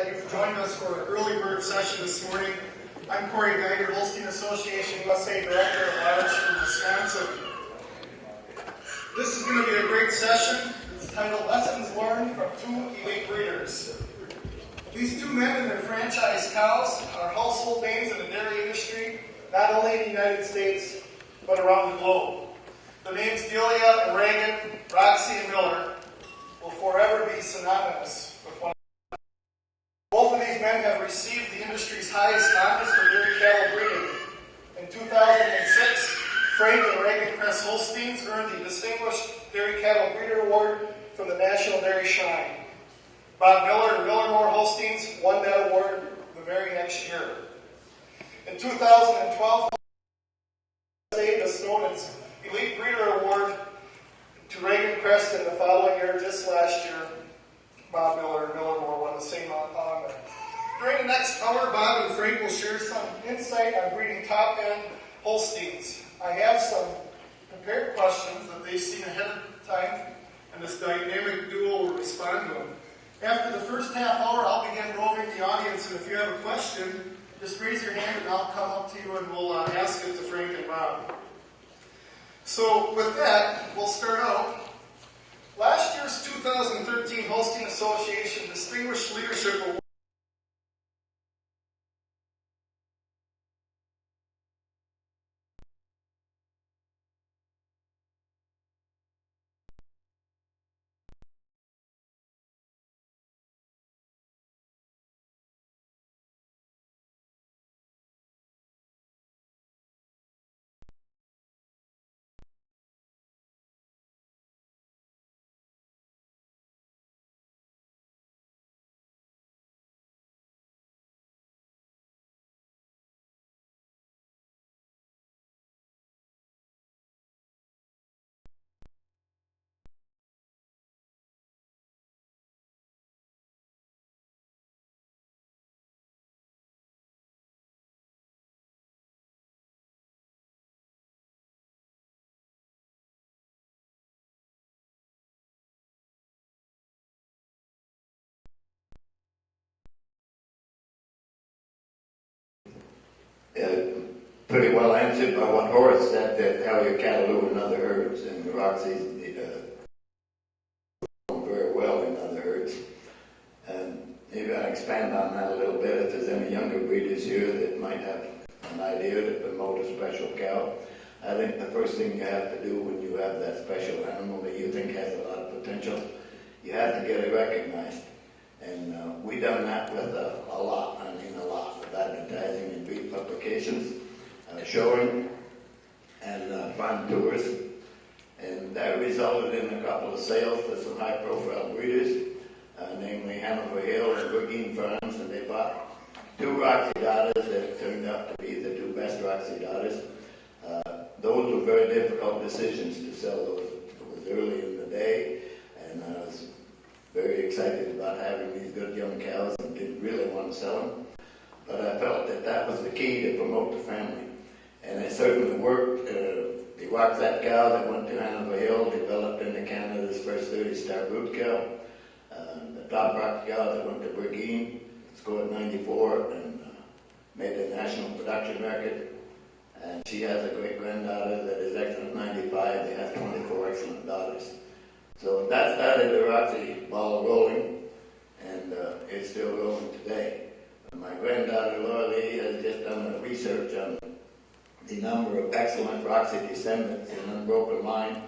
that you've joined us for an early bird session this morning. I'm Corey Geiger, Holstein Association USA Director at Large from Wisconsin. This is going to be a great session. It's titled Lessons Learned from Two Elite Breeders. These two men and their franchise cows are household names in the dairy industry, not only in the United States, but around the globe. The names Delia and Regan, Roxy and Miller will forever be synonymous with one another. Both of these men have received the industry's highest honors for dairy cattle breeding. In 2006, Frank and Regan Crest Holsteins earned the Distinguished Dairy Cattle Breeder Award from the National Dairy Shrine. Bob Miller and Millermore Holsteins won that award the very next year. In 2012, the Snowden's Elite Breeder Award to Regan Crest, in the following year, just last year, Bob Miller and Millermore won the same honor. During the next hour, Bob and Frank will share some insight on breeding top-end Holsteins. I have some prepared questions that they've seen ahead of time, and this dynamic duo will respond to them. After the first half hour, I'll begin roving the audience, and if you have a question, just raise your hand and I'll come up to you and we'll ask it to Frank and Bob. So with that, we'll start out. Last year's 2013 Holstein Association Distinguished Leadership Award pretty well answered by one horse that how your cattle do in other herds, and Roxy's very well in other herds. And maybe I'll expand on that a little bit. If there's any younger breeders here that might have an idea to promote a special cow, I think the first thing you have to do when you have that special animal that you think has a lot of potential, you have to get it recognized. And we done that with a lot, with advertising and breed publications, showing, and farm tours. And that resulted in a couple of sales to some high-profile breeders, namely Hanover Hill and Regan Farms, and they bought two Roxy daughters that turned out to be the two best Roxy daughters. Those were very difficult decisions to sell those. It was early in the day, and I was very excited about having these good young cows and didn't really want to sell them. But I felt that that was the key to promote the family. And it certainly worked. The Roxy cow that went to Hanover Hill developed into Canada's first 30-star brood cow. The top Roxy cow that went to Regan scored 94 and made the national production record. And she has a great-granddaughter that is excellent 95. They have 24 excellent daughters. So that started the Roxy ball rolling, and it's still rolling today. My granddaughter Laura Lee has just done a research on the number of excellent Roxy descendants in unbroken line,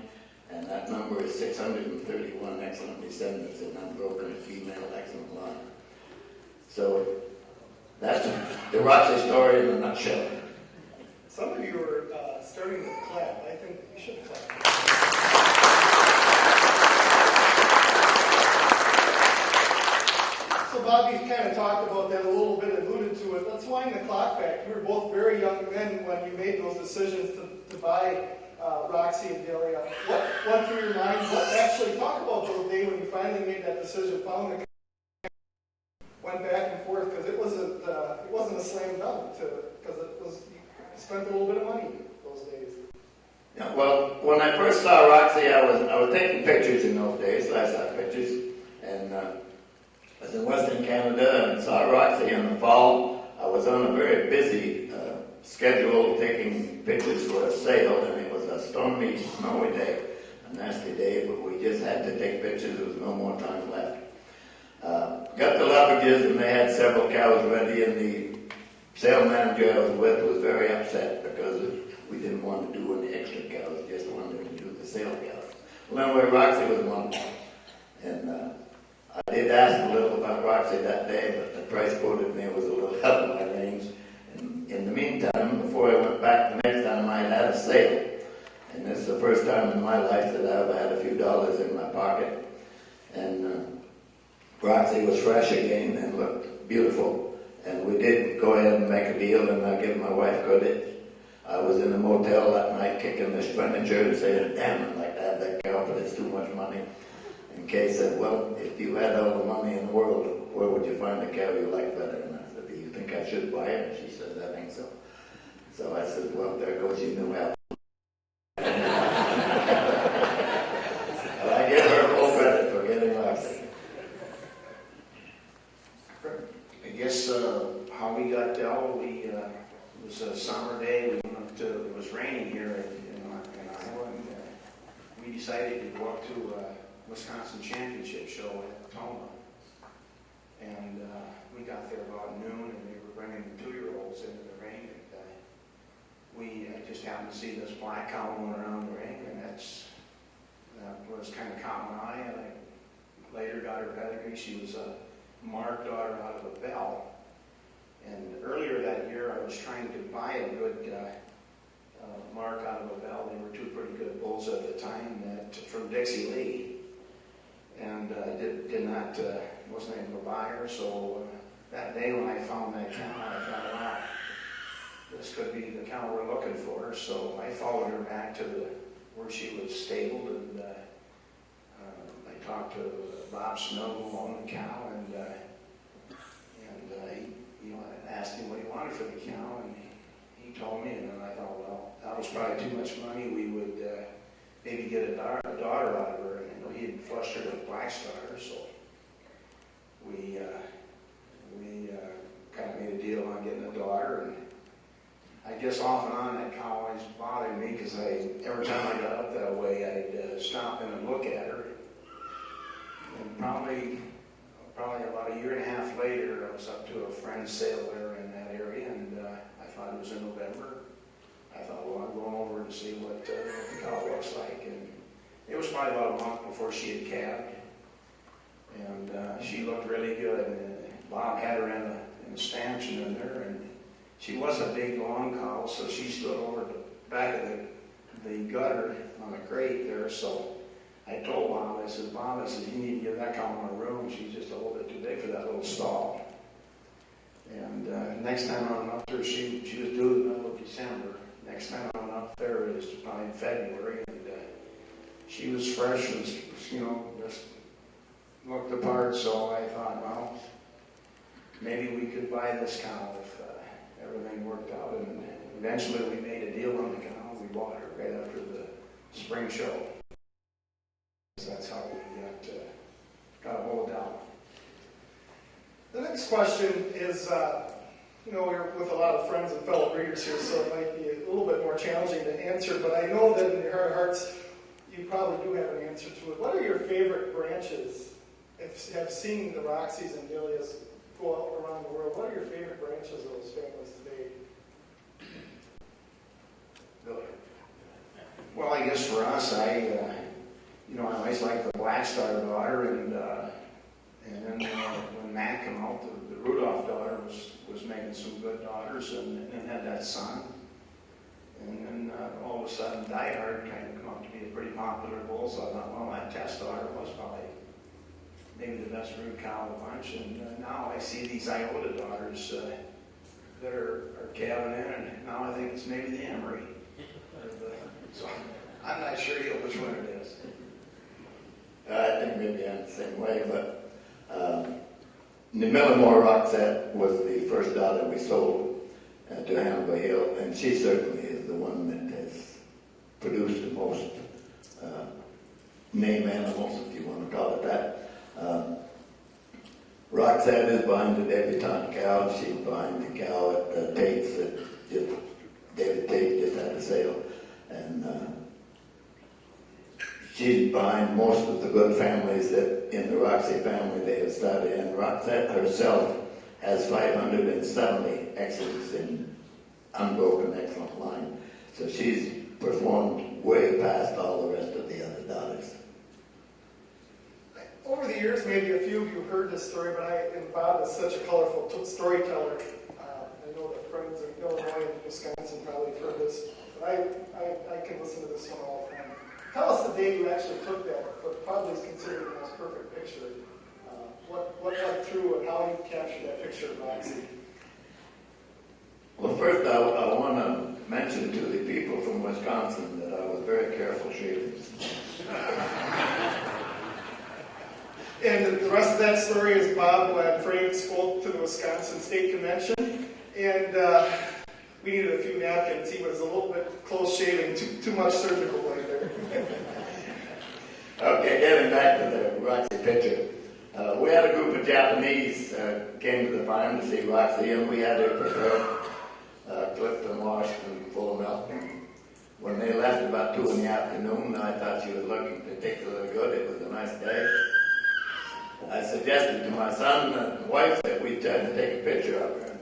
and that number is 631 excellent descendants in unbroken female excellent line. So that's the Roxy story in a nutshell. Some of you are starting to clap. I think you should clap. So Bob, you kind of talked about that a little bit, alluded to it. Let's wind the clock back. You were both very young men when you made those decisions to buy Roxy and Delia. What went through your mind? Talk about those days when you finally made that decision, found the went back and forth, because it wasn't a slam dunk, because you spent a little bit of money those days. Yeah, well, when I first saw Roxy, I was taking pictures in those days, lifestyle pictures, and was in Western Canada and saw Roxy in the fall. I was on a very busy schedule taking pictures for a sale, and it was a stormy, snowy day, a nasty day, but we just had to take pictures. There was no more time left. Got the leverages, and they had several cows ready, and the sale manager I was with was very upset because we didn't want to do any extra cows, just wanted to do the sale cows. Well, anyway, Roxy was one, and I did ask a little about Roxy that day, but the price quoted me was a little out of my range. And in the meantime, before I went back the next time, I had a sale. And this is the first time in my life that I've had a few dollars in my pocket. And Roxy was fresh again and looked beautiful. And we did go ahead and make a deal, and I give my wife credit. I was in a motel that night kicking this furniture and saying, damn, I'd like to have that cow, but it's too much money. And Kay said, well, if you had all the money in the world, where would you find a cow you like better? And I said, do you think I should buy it? And she said, I think so. So I said, well, there goes your new house. And I give her full credit for getting Roxy. I guess how we got Dell, it was a summer day. We went up to, it was raining here in Iowa, and we decided to go up to Wisconsin Championship show at Toma. And we got there about noon, and they were bringing the 2-year-olds into the ring. And I just happened to see this black cow going around the ring, and that was kind of caught my eye. And I later got her pedigree. She was a Mark daughter out of a bell. And earlier that year, I was trying to buy a good Mark out of a bell. They were 2 pretty good bulls at the time from Dixie Lee. And did not, wasn't able to buy her. So that day when I found that cow, I thought, wow, this could be the cow we're looking for. So I followed her back to where she was stabled, and I talked to Bob Snow, who owned the cow, and I asked him what he wanted for the cow, and he told me, and then I thought, well, that was probably too much money. We would maybe get a daughter out of her, and he had flushed her with Black Star, so we kind of made a deal on getting a daughter. And I guess off and on that cow always bothered me, because every time I got up that way, I'd stop in and look at her. And probably about a year and a half later, I was up to a friend's sale there in that area, and I thought it was in November. I thought, well, I'm going over to see what the cow looks like. And it was probably about a month before she had calved. And she looked really good. And Bob had her in a stanchion in there. And she was a big, long cow, so she stood over the back of the gutter on the crate there. So I told Bob, I said, you need to give that cow more room. She's just a little bit too big for that little stall. And next time I went up there, she was due in the middle of December. Next time I went up there, it was probably in February, and she was fresh and, just looked the part. So I thought, well, maybe we could buy this cow if everything worked out. And eventually we made a deal on the cow. We bought her right after the spring show. That's how we got a hold of Dell. The next question is, we're with a lot of friends and fellow breeders here, so it might be a little bit more challenging to answer, but I know that in your heart of hearts, you probably do have an answer to it. What are your favorite branches? If you have seen the Roxys and Delias go out around the world, what are your favorite branches of those families today? Well, I guess for us, I always liked the Black Star daughter, and then when Matt came out, the Rudolph daughter was making some good daughters, and then had that son. And then all of a sudden, Die Hard kind of come out to be a pretty popular bull, so I thought, well, that Test daughter was probably maybe the best brood cow of the bunch. And now I see these Iota daughters that are calving in, and now I think it's maybe the Emery. So I'm not sure yet which one it is. I think maybe I'm the same way, but the Millimore Roxette was the first daughter we sold to Hannibal Hill, and she certainly is the one that has produced the most name animals, if you want to call it that. Roxy is behind the debutante cow. She's behind the cow at Tate's that David Tate just had a sale. And she's behind most of the good families that in the Roxy family they have started. And Roxy herself has 570 excellence in unbroken excellent line. So she's performed way past all the rest of the other daughters. Over the years, maybe a few of you heard this story, but Bob is such a colorful storyteller. I know that friends in Illinois and Wisconsin probably have heard this, but I can listen to this one all the time. Tell us the day you actually took that, what probably is considered the most perfect picture. What went through and how you captured that picture of Roxy? Well, first I want to mention to the people from Wisconsin that I was very careful shooting. And the rest of that story is Bob and Frank spoke to the Wisconsin State Convention, and we needed a few napkins. He was a little bit close shaving, too much surgical blade there. Okay, getting back to the Roxy picture. We had a group of Japanese came to the farm to see Roxy, and we had her prepared, clipped and washed and full of milk. When they left about 2 in the afternoon, I thought she was looking particularly good. It was a nice day. I suggested to my son and wife that we try to take a picture of her.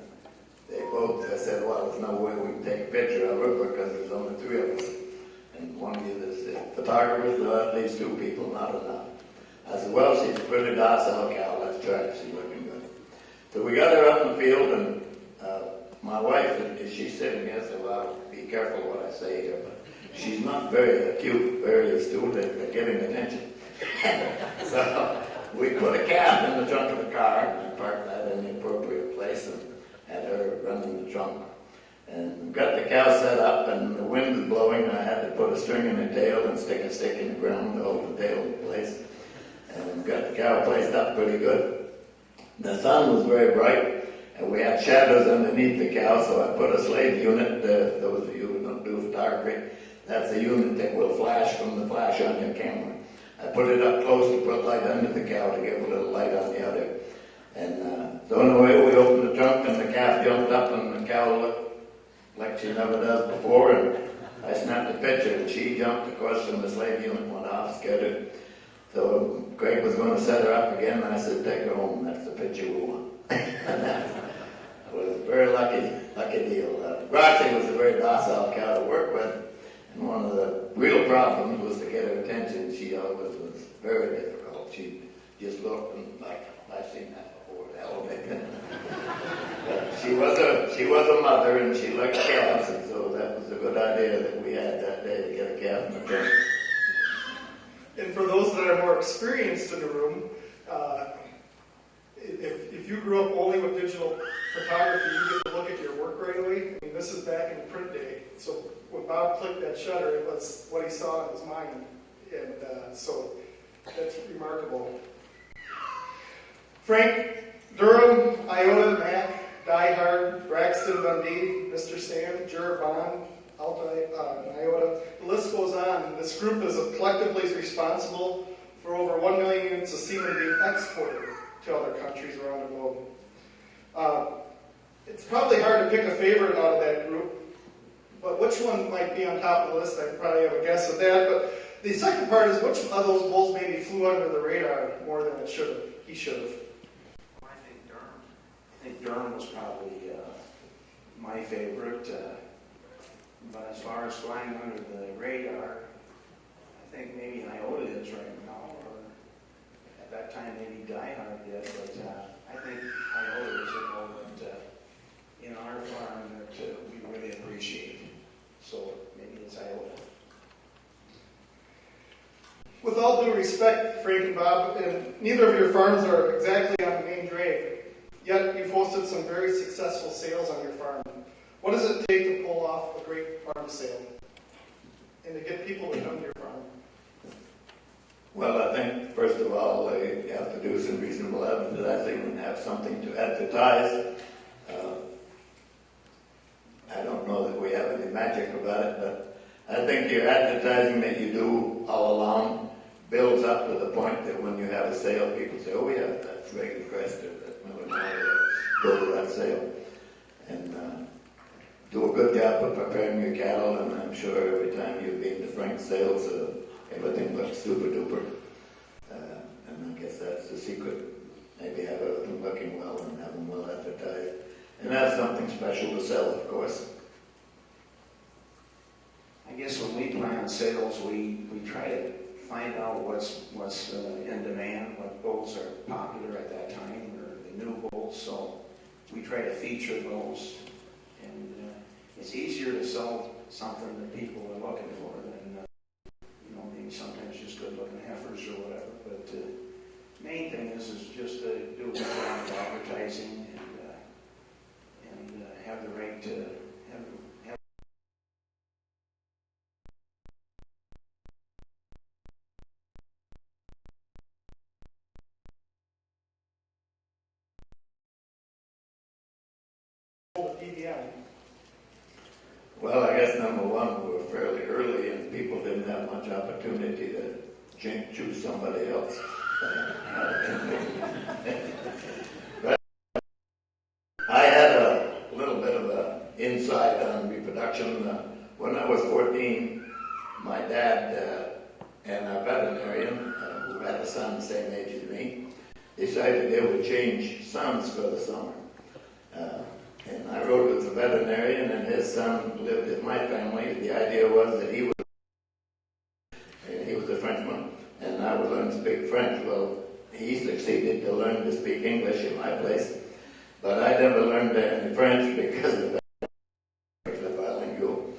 They both said, well, there's no way we can take a picture of her because there's only 3 of us. And one of you said, photographers, at least 2 people, not enough. I said, well, she's a pretty docile cow, let's try it, she's looking good. So we got her out in the field, and my wife, she's sitting here, so I'll be careful what I say here, but she's not very acute, very astute at giving attention. So we put a calf in the trunk of the car and parked that in the appropriate place and had her run in the trunk. And got the cow set up, and the wind was blowing, and I had to put a string in her tail and stick a stick in the ground to hold the tail in place. And got the cow placed up pretty good. The sun was very bright, and we had shadows underneath the cow, so I put a slave unit, those of you who don't do photography, that's a unit that will flash from the flash on your camera. I put it up close to put light under the cow to give a little light on the other. And so anyway, we opened the trunk, and the calf jumped up, and the cow looked like she never does before, and I snapped a picture, and she jumped, of course, and the slave unit went off, scared her. So Greg was going to set her up again, and I said, take her home, that's the picture we want. And that was a very lucky deal. Roxy was a very docile cow to work with, and one of the real problems was to get her attention. She always was very difficult. She just looked and like, I've seen that before, elevated. She was a mother, and she liked calves, and so that was a good idea that we had that day to get a calf in the trunk. And for those that are more experienced in the room, if you grew up only with digital photography, you get to look at your work right away. I mean, this is back in the print day. So when Bob clicked that shutter, it was what he saw in his mind. And so that's remarkable. Frank, Durham, Iota, Mac, Die Hard, Braxton, Dundee, Mr. Stan, Jura Bond, Altai, Iota. The list goes on. This group is collectively responsible for over 1 million units of semen being exported to other countries around the globe. It's probably hard to pick a favorite out of that group, but which one might be on top of the list? I probably have a guess at that. But the second part is which of those bulls maybe flew under the radar more than it should have. He should have. I think Durham was probably my favorite. But as far as flying under the radar, I think maybe Iota is right now, or at that time maybe Die Hard did, but I think Iota is a moment in our farm that we really appreciate. So maybe it's Iota. With all due respect, Frank and Bob, and neither of your farms are exactly on the main drag, yet you've hosted some very successful sales on your farm. What does it take to pull off a great farm sale and to get people to come to your farm? Well, I think, first of all, you have to do some reasonable advertising and have something to advertise. I don't know that we have any magic about it, but I think your advertising that you do all along builds up to the point that when you have a sale, people say, oh yeah, that's Regan Crester, that go to that sale. And do a good job of preparing your cattle, and I'm sure every time you've been to Frank's sales, everything looks super duper. And I guess that's the secret. Maybe have everything looking well and have them well advertised. And that's something special to sell, of course. I guess when we plan sales, we try to find out what's in demand, what bulls are popular at that time, or the new bulls. So we try to feature those, and it's easier to sell something that people are looking for than maybe sometimes just good-looking heifers or whatever. But the main thing is just to do a good job of advertising and have the right to have. Well, I guess number one, we were fairly early and people didn't have much opportunity to choose somebody else. But I had a little bit of an insight on reproduction. When I was 14, my dad and a veterinarian who had a son the same age as me decided they would change sons for the summer. And I rode with the veterinarian, and his son lived with my family. The idea was that he was a Frenchman, and I would learn to speak French. Well, he succeeded to learn to speak English in my place, but I never learned any French because of the bilingual.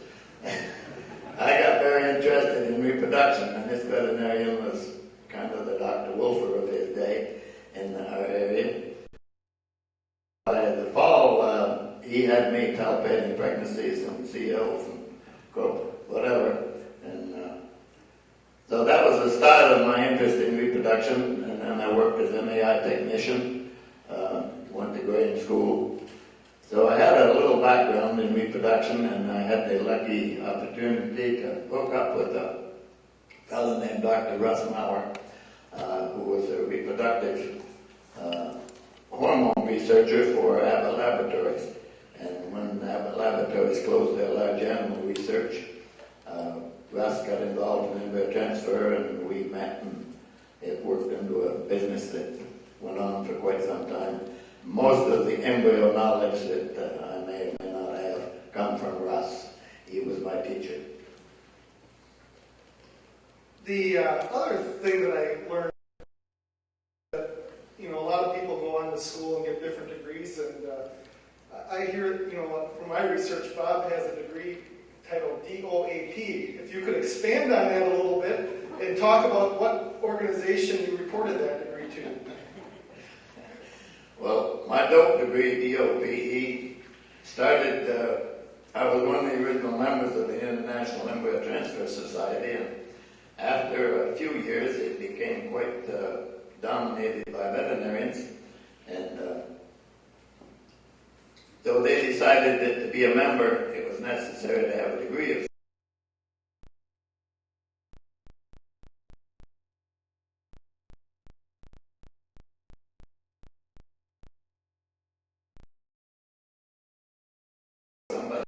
I got very interested in reproduction, and this veterinarian was kind of the Dr. Wolfer of his day in our area. The fall, he had me palpating pregnancies and CLs and whatever. And so that was the start of my interest in reproduction. And then I worked as an AI technician, went to grade school. So I had a little background in reproduction, and I had the lucky opportunity to hook up with a fellow named Dr. Russ Maurer, who was a reproductive hormone researcher for Abbott Laboratories. And when Abbott Laboratories closed their large animal research, Russ got involved in embryo transfer, and we met, and it worked into a business that went on for quite some time. Most of the embryo knowledge that I may or may not have come from Russ. He was my teacher. The other thing that I learned, a lot of people go on to school and get different degrees, and I hear, from my research, Bob has a degree titled DOAP. If you could expand on that a little bit and talk about what organization you reported that degree to. Well, my dope degree, DOPE, started, I was one of the original members of the International Embryo Transfer Society, and after a few years it became quite dominated by veterinarians, and so they decided that to be a member it was necessary to have a degree of somebody.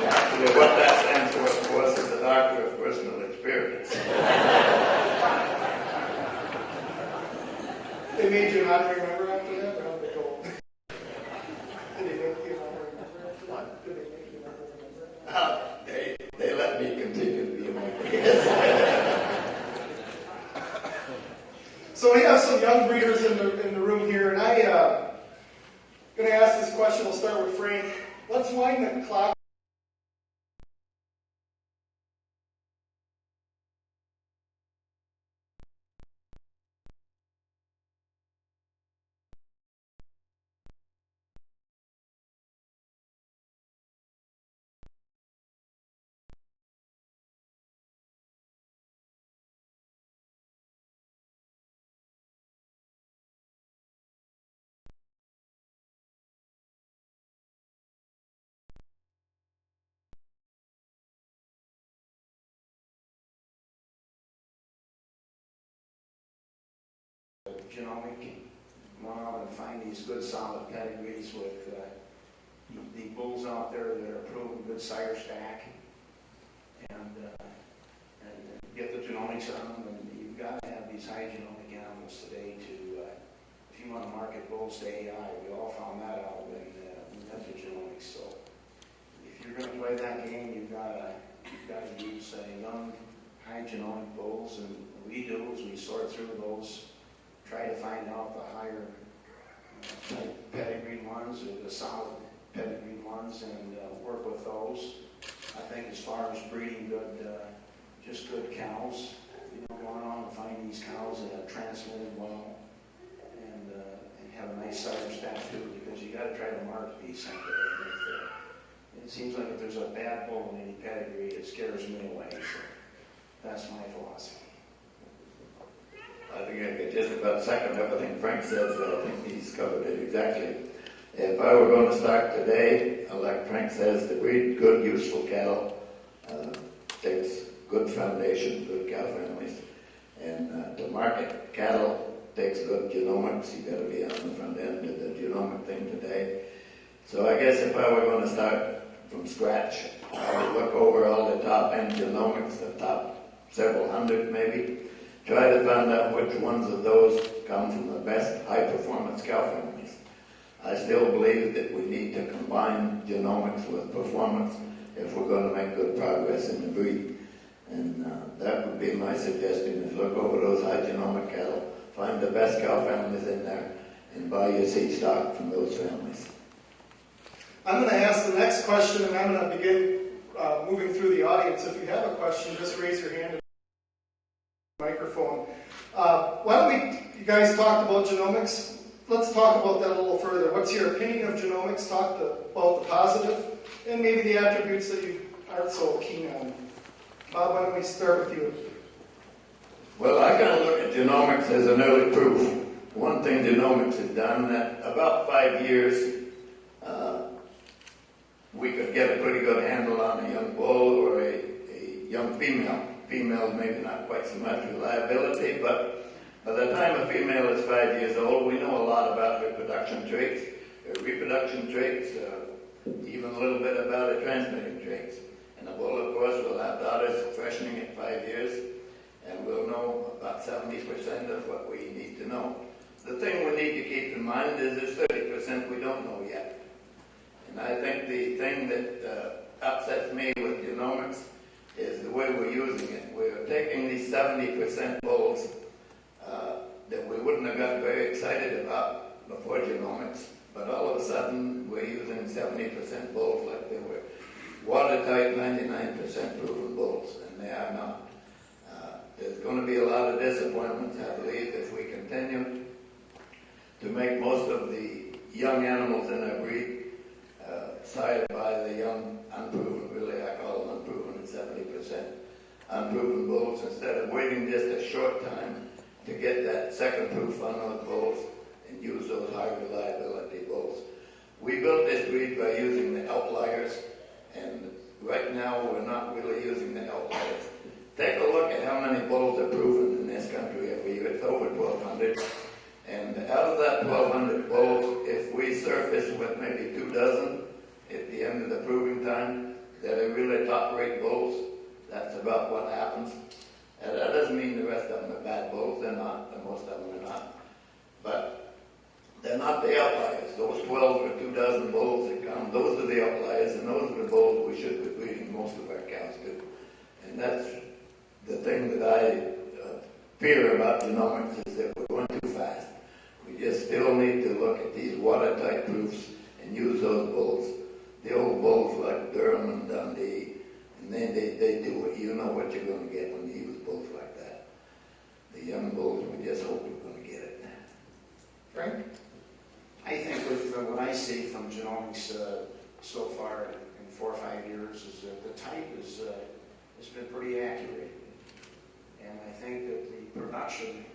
Actually, what that stands for, of course, is a doctor of personal experience. They made you not remember after that, or how they go? Did they make you not remember after that? Did they make you not remember? They let me continue to be a member. So we have some young breeders in the room here, and I'm going to ask this question. We'll start with Frank. Let's wind the clock. Genomic, run out and find these good solid pedigrees with the bulls out there that are proven good sire stack, and get the genomics on them. And you've got to have these high genomic animals today to, if you want to market bulls to AI, we all found that out when we had the genomics. So if you're going to play that game, you've got to use young, high genomic bulls, and what we do is we sort through those, try to find out the higher pedigree ones or the solid pedigree ones, and work with those. I think as far as breeding good, just good cows, going on and find these cows that have transmitted well and have a nice sire stack too, because you got to try to market these someday. It seems like if there's a bad bull in any pedigree, it scares me away. So that's my philosophy. I think I could just about second everything Frank says. I think he's covered it exactly. If I were going to start today, like Frank says, to breed good, useful cattle takes good foundation, good cow families. And to market cattle takes good genomics. You've got to be on the front end of the genomic thing today. So I guess if I were going to start from scratch, I would look over all the top end genomics, the top several hundred maybe, try to find out which ones of those come from the best high-performance cow families. I still believe that we need to combine genomics with performance if we're going to make good progress in the breed. And that would be my suggestion, is look over those high genomic cattle, find the best cow families in there, and buy your seed stock from those families. I'm going to ask the next question, and I'm going to begin moving through the audience. If you have a question, just raise your hand. Microphone. Why don't you guys talked about genomics. Let's talk about that a little further. What's your opinion of genomics? Talk about the positive and maybe the attributes that you aren't so keen on. Bob, why don't we start with you? Well, I kind of look at genomics as an early proof. One thing genomics has done, that about 5 years, we could get a pretty good handle on a young bull or a young female. Females maybe not quite so much reliability, but by the time a female is 5 years old, we know a lot about reproduction traits, even a little bit about her transmitting traits. And the bull, of course, will have daughters freshening at 5 years, and we'll know about 70% of what we need to know. The thing we need to keep in mind is there's 30% we don't know yet. And I think the thing that upsets me with genomics is the way we're using it. We're taking these 70% bulls that we wouldn't have got very excited about before genomics, but all of a sudden we're using 70% bulls like they were watertight 99% proven bulls, and they are not. There's going to be a lot of disappointments, I believe, if we continue to make most of the young animals in our breed sired by the young, unproven, really I call them unproven at 70%, unproven bulls, instead of waiting just a short time to get that second proof on those bulls and use those high reliability bulls. We built this breed by using the outliers, and right now we're not really using the outliers. Take a look at how many bulls are proven in this country every year. It's over 1,200. And out of that 1,200 bulls, if we surface with maybe 2 dozen at the end of the proving time that are really top-rate bulls, that's about what happens. And that doesn't mean the rest of them are bad bulls. They're not, and most of them are not. But they're not the outliers. Those 12 or 2 dozen bulls that come, those are the outliers, and those are the bulls we should be breeding most of our cows to. And that's the thing that I fear about genomics, is that we're going too fast. We just still need to look at these watertight proofs and use those bulls. The old bulls like Durham and Dundee, and then they do what you know what you're going to get when you use bulls like that. The young bulls, we just hope we're going to get it. Frank? I think with what I see from genomics so far in 4 or 5 years is that the type has been pretty accurate. And I think that the production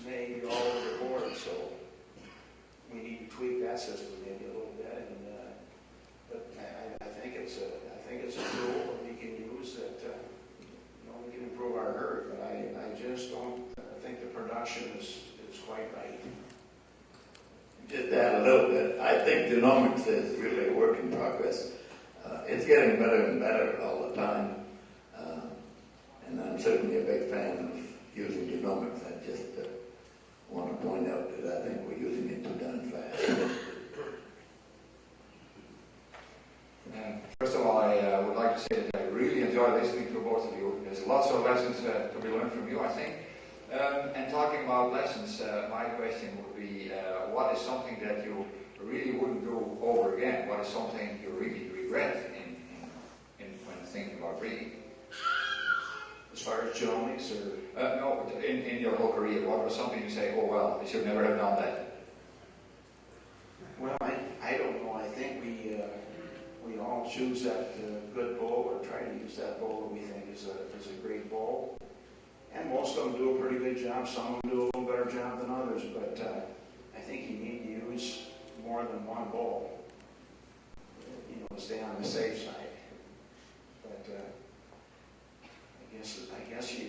may be all over the board, so we need to tweak that system maybe a little bit. And but I think it's a tool that we can use that we can improve our herd. But I just don't think the production is quite right. Just add a little bit. I think genomics is really a work in progress. It's getting better and better all the time. And I'm certainly a big fan of using genomics. I just want to point out that I think we're using it too darn fast. First of all, I would like to say that I really enjoy listening to both of you. There's lots of lessons to be learned from you, I think. And talking about lessons, my question would be, what is something that you really wouldn't do over again? What is something you really regret when thinking about breeding? As far as genomics, or No, in your whole career, what was something you say, oh well, I should never have done that? well, I don't know. I think we all choose that good bull, or try to use that bull that we think is a great bull. And most of them do a pretty good job. Some of them do a little better job than others. But I think you need to use more than one bull, to stay on the safe side. But I guess you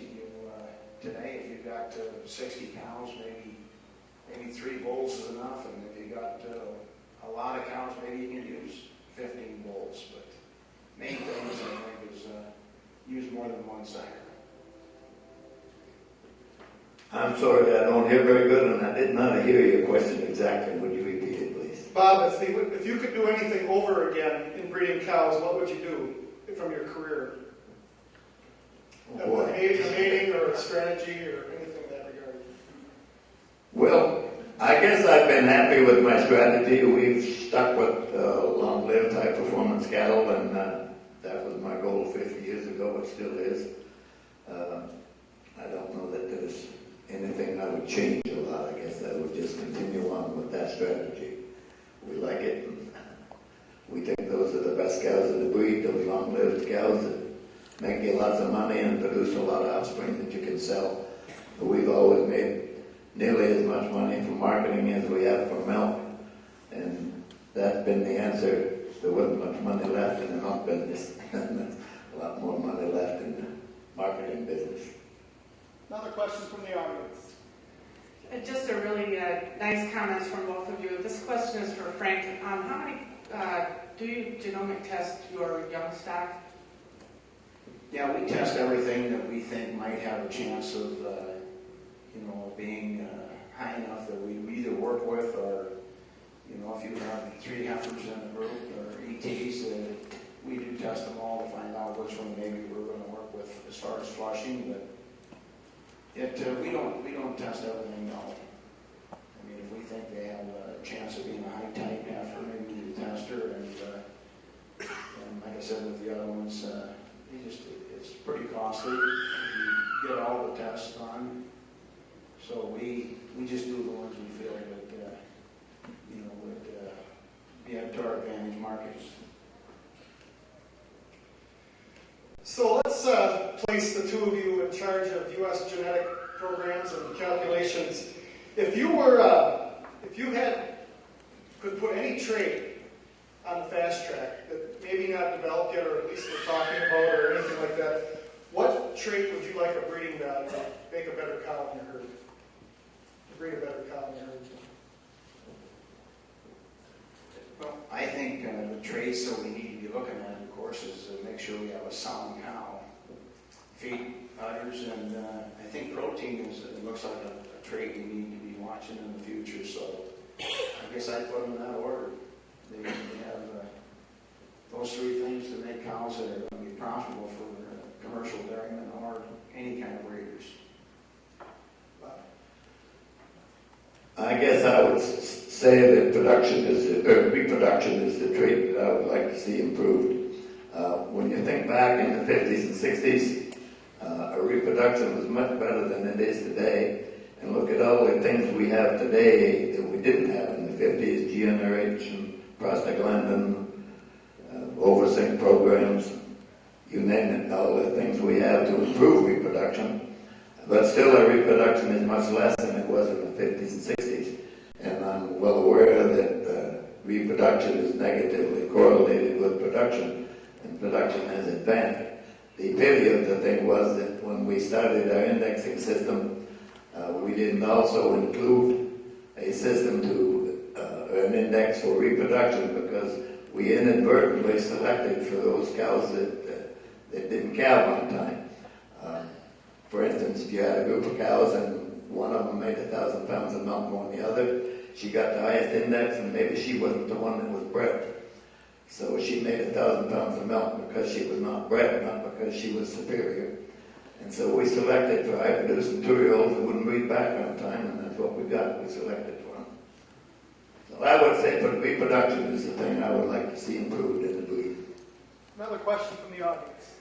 today, if you've got 60 cows, maybe 3 bulls is enough. And if you got a lot of cows, maybe you can use 15 bulls. But main thing is, I think, is use more than one sire. I'm sorry, I don't hear very good, and I did not hear your question exactly. Would you repeat it, please? Bob, if you could do anything over again in breeding cows, what would you do from your career? A mating or a strategy or anything in that regard? Well, I guess I've been happy with my strategy. We've stuck with long-lived, high-performance cattle, and that was my goal 50 years ago. It still is. I don't know that there's anything I would change a lot. I guess I would just continue on with that strategy. We like it, and we think those are the best cows of the breed, those long-lived cows that make you lots of money and produce a lot of offspring that you can sell. But we've always made nearly as much money from marketing as we have from milk, and that's been the answer. There wasn't much money left in the milk business, and there's a lot more money left in the marketing business. Another question from the audience. Just a really nice comments from both of you. This question is for Frank. How many do you genomic test your young stock? Yeah, we test everything that we think might have a chance of, being high enough that we either work with, or, if you have 3 heifers in a group or ETs, we do test them all to find out which one maybe we're going to work with as far as flushing. But we don't test everything, no. I mean, if we think they have a chance of being a high type heifer, maybe we test her. And like I said with the other ones, it's pretty costly. You get all the tests done. So we just do the ones we feel would be to our advantage markets. So let's place the two of you in charge of U.S. genetic programs and calculations. If you could put any trait on the fast track that maybe not developed yet, or at least we're talking about, or anything like that, what trait would you like a breeding value to make a better cow in your herd? To breed a better cow in your herd? Well, I think the traits that we need to be looking at, of course, is to make sure we have a sound cow. Feed, udders, and I think protein looks like a trait we need to be watching in the future. So I guess I'd put them in that order. They have those 3 things to make cows that are going to be profitable for commercial dairymen or any kind of breeders. I guess I would say that reproduction is the trait that I would like to see improved. When you think back in the 50s and 60s, reproduction was much better than it is today. And look at all the things we have today that we didn't have in the 50s, GnRH and prostaglandin, oversight programs, you name it, all the things we have to improve reproduction. But still, our reproduction is much less than it was in the 50s and 60s. And I'm well aware that reproduction is negatively correlated with production, and production has advanced. The pity of the thing was that when we started our indexing system, We didn't also include a system to, an index for reproduction because we inadvertently selected for those cows that didn't calve on time. For instance, if you had a group of cows and one of them made 1,000 pounds of milk more than the other, she got the highest index and maybe she wasn't the one that was bred. So she made 1,000 pounds of milk because she was not bred, not because she was superior. And so we selected for high-producing 2-year-olds that wouldn't breed back on time, and that's what we got. We selected for them. So I would say for reproduction is the thing I would like to see improved in the breed. Another question from the audience.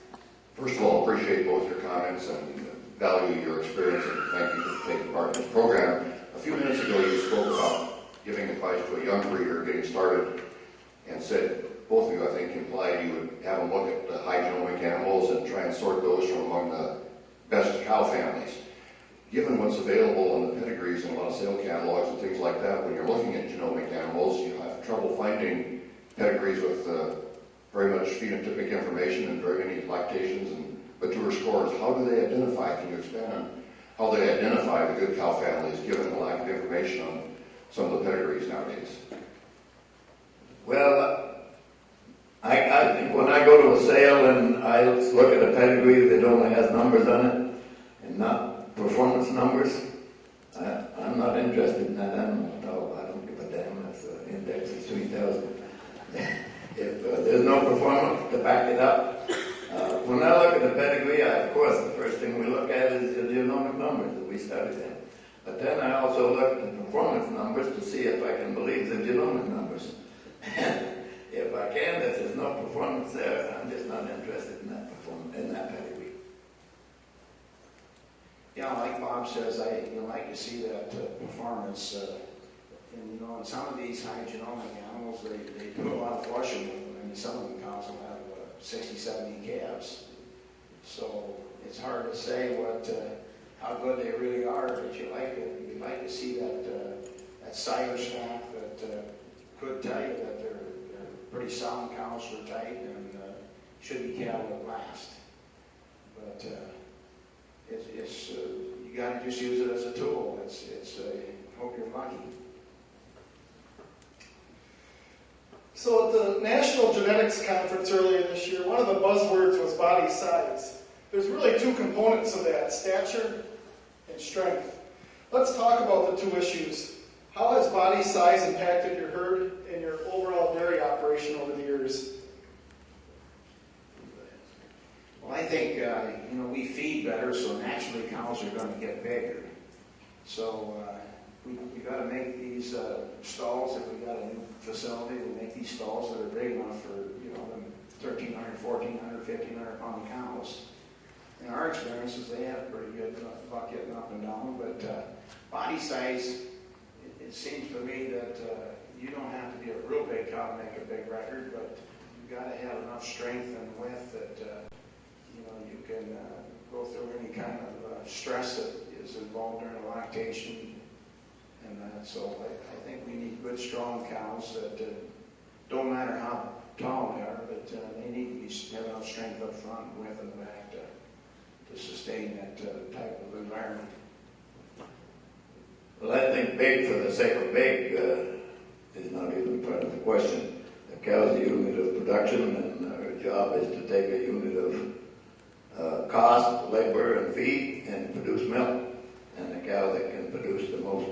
First of all, appreciate both your comments and value your experience, and thank you for taking part in this program. A few minutes ago, you spoke about giving advice to a young breeder getting started, and said, both of you, I think, implied you would have them look at the high genomic animals and try and sort those from among the best cow families. Given what's available in the pedigrees and a lot of sale catalogs and things like that, when you're looking at genomic animals, you have trouble finding pedigrees with very much phenotypic information and very many lactations and mature scores. How do they identify? Can you expand on how they identify the good cow families given the lack of information on some of the pedigrees nowadays? Well, I think when I go to a sale and I look at a pedigree that only has numbers on it and not performance numbers, I'm not interested in that animal at all. I don't give a damn if the index is 3,000. If there's no performance to back it up. When I look at the pedigree, of course, the first thing we look at is the genomic numbers that we studied in. But then I also look at the performance numbers to see if I can believe the genomic numbers. If I can, if there's no performance there, I'm just not interested in that pedigree. Yeah, like Bob says, I like to see that performance. And in some of these high genomic animals, they do a lot of flushing with them. I mean, some of them cows will have 60, 70 calves. So it's hard to say how good they really are, but you'd like to see that sire stack that could tell you that they're pretty sound cows for tight and should be cattle at last. But it's you got to just use it as a tool. It's hope you're lucky. So at the National Genetics Conference earlier this year, one of the buzzwords was body size. There's really two components of that, stature and strength. Let's talk about the two issues. How has body size impacted your herd and your overall dairy operation over the years? Well, I think, we feed better, so naturally cows are going to get bigger. So we got to make these stalls, if we got a new facility, we make these stalls that are big enough for, them 1,300, 1,400, 1,500 pound cows. In our experiences, they have pretty good luck getting up and down, but body size, it seems to me that you don't have to be a real big cow to make a big record, but you got to have enough strength and width that you can go through any kind of stress that is involved during lactation. And so I think we need good, strong cows that don't matter how tall they are, but they need to have enough strength up front, width in the back to sustain that type of environment. Well, I think big for the sake of big is not even part of the question. The cow's a unit of production, and our job is to take a unit of cost, labor, and feed, and produce milk. And the cow that can produce the most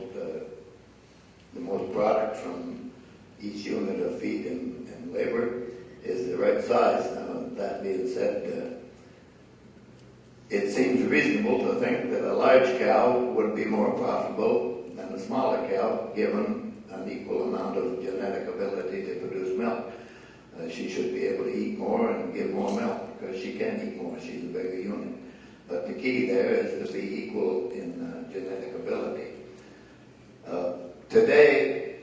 product from each unit of feed and labor is the right size. Now, that being said, it seems reasonable to think that a large cow would be more profitable than a smaller cow, given an equal amount of genetic ability to produce milk. She should be able to eat more and give more milk because she can eat more. She's a bigger unit. But the key there is to be equal in genetic ability. Today,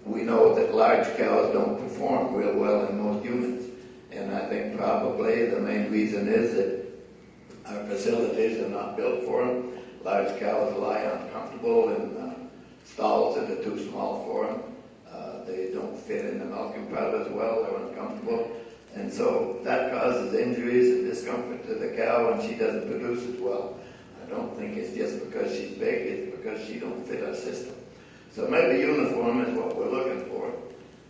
we know that large cows don't perform real well in most units. And I think probably the main reason is that our facilities are not built for them. Large cows lie uncomfortable in stalls that are too small for them. They don't fit in the milking pot as well. They're uncomfortable. And so that causes injuries and discomfort to the cow, and she doesn't produce as well. I don't think it's just because she's big, it's because she don't fit our system. So maybe uniform is what we're looking for.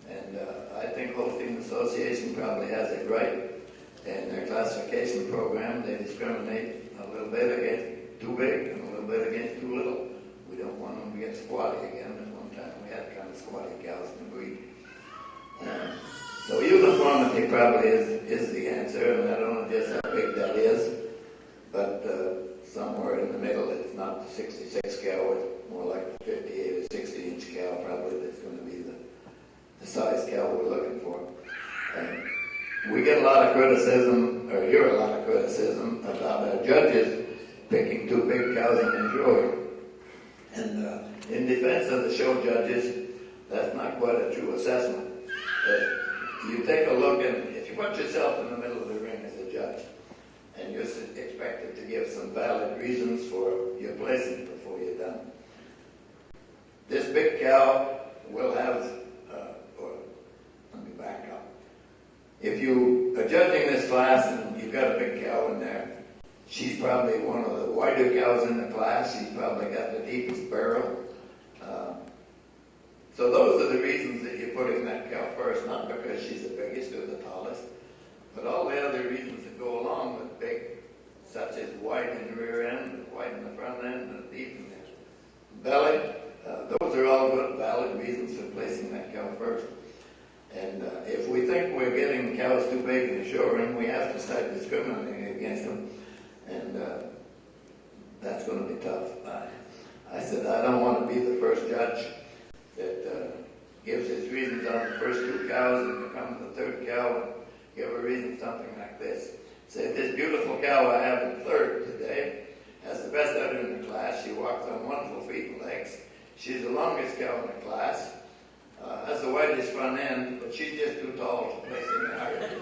And I think Holstein Association probably has it right. In their classification program, they discriminate a little bit against too big and a little bit against too little. We don't want them to get squatty again. At one time we had kind of squatty cows in the breed. So uniformity probably is the answer, and I don't know just how big that is, but somewhere in the middle, it's not the 66 cow, it's more like the 58 or 60 inch cow probably that's going to be the size cow we're looking for. We get a lot of criticism, or hear a lot of criticism about our judges picking too big cows in the show. And in defense of the show judges, that's not quite a true assessment. You take a look, and if you put yourself in the middle of the ring as a judge, and you're expected to give some valid reasons for your placing before you're done. This big cow will have, let me back up. If you are judging this class and you've got a big cow in there, she's probably one of the wider cows in the class. She's probably got the deepest barrel. So those are the reasons that you're putting that cow first, not because she's the biggest or the tallest, but all the other reasons that go along with big, such as wide in the rear end, wide in the front end, and deep in the belly. Those are all good, valid reasons for placing that cow first. And if we think we're getting cows too big in the show ring, we have to start discriminating against them. And that's going to be tough. I said, I don't want to be the first judge that gives his reasons on the first two cows and becomes the third cow and give a reason something like this. Say, this beautiful cow I have in third today has the best udder in the class. She walks on wonderful feet and legs. She's the longest cow in the class. Has the widest front end, but she's just too tall to place in the higher today.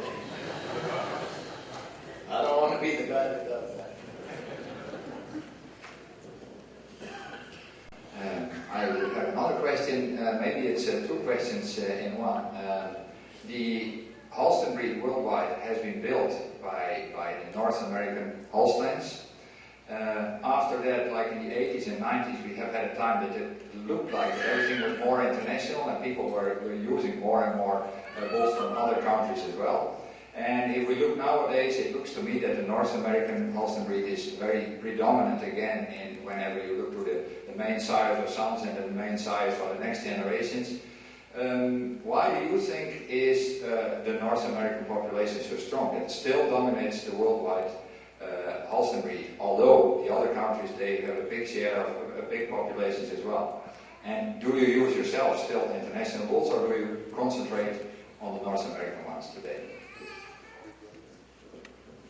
I don't want to be the guy that does that. I have another question. Maybe it's two questions in one. The Holstein breed worldwide has been built by the North American Holsteins. After that, like in the 80s and 90s, we have had a time that it looked like everything was more international and people were using more and more bulls from other countries as well. And if we look nowadays, it looks to me that the North American Holstein breed is very predominant again in whenever you look to the main size of sons and the main size for the next generations. Why do you think is the North American population so strong? It still dominates the worldwide Holstein breed, although the other countries, they have a big share of big populations as well. And do you use yourself still international bulls, or do you concentrate on the North American ones today?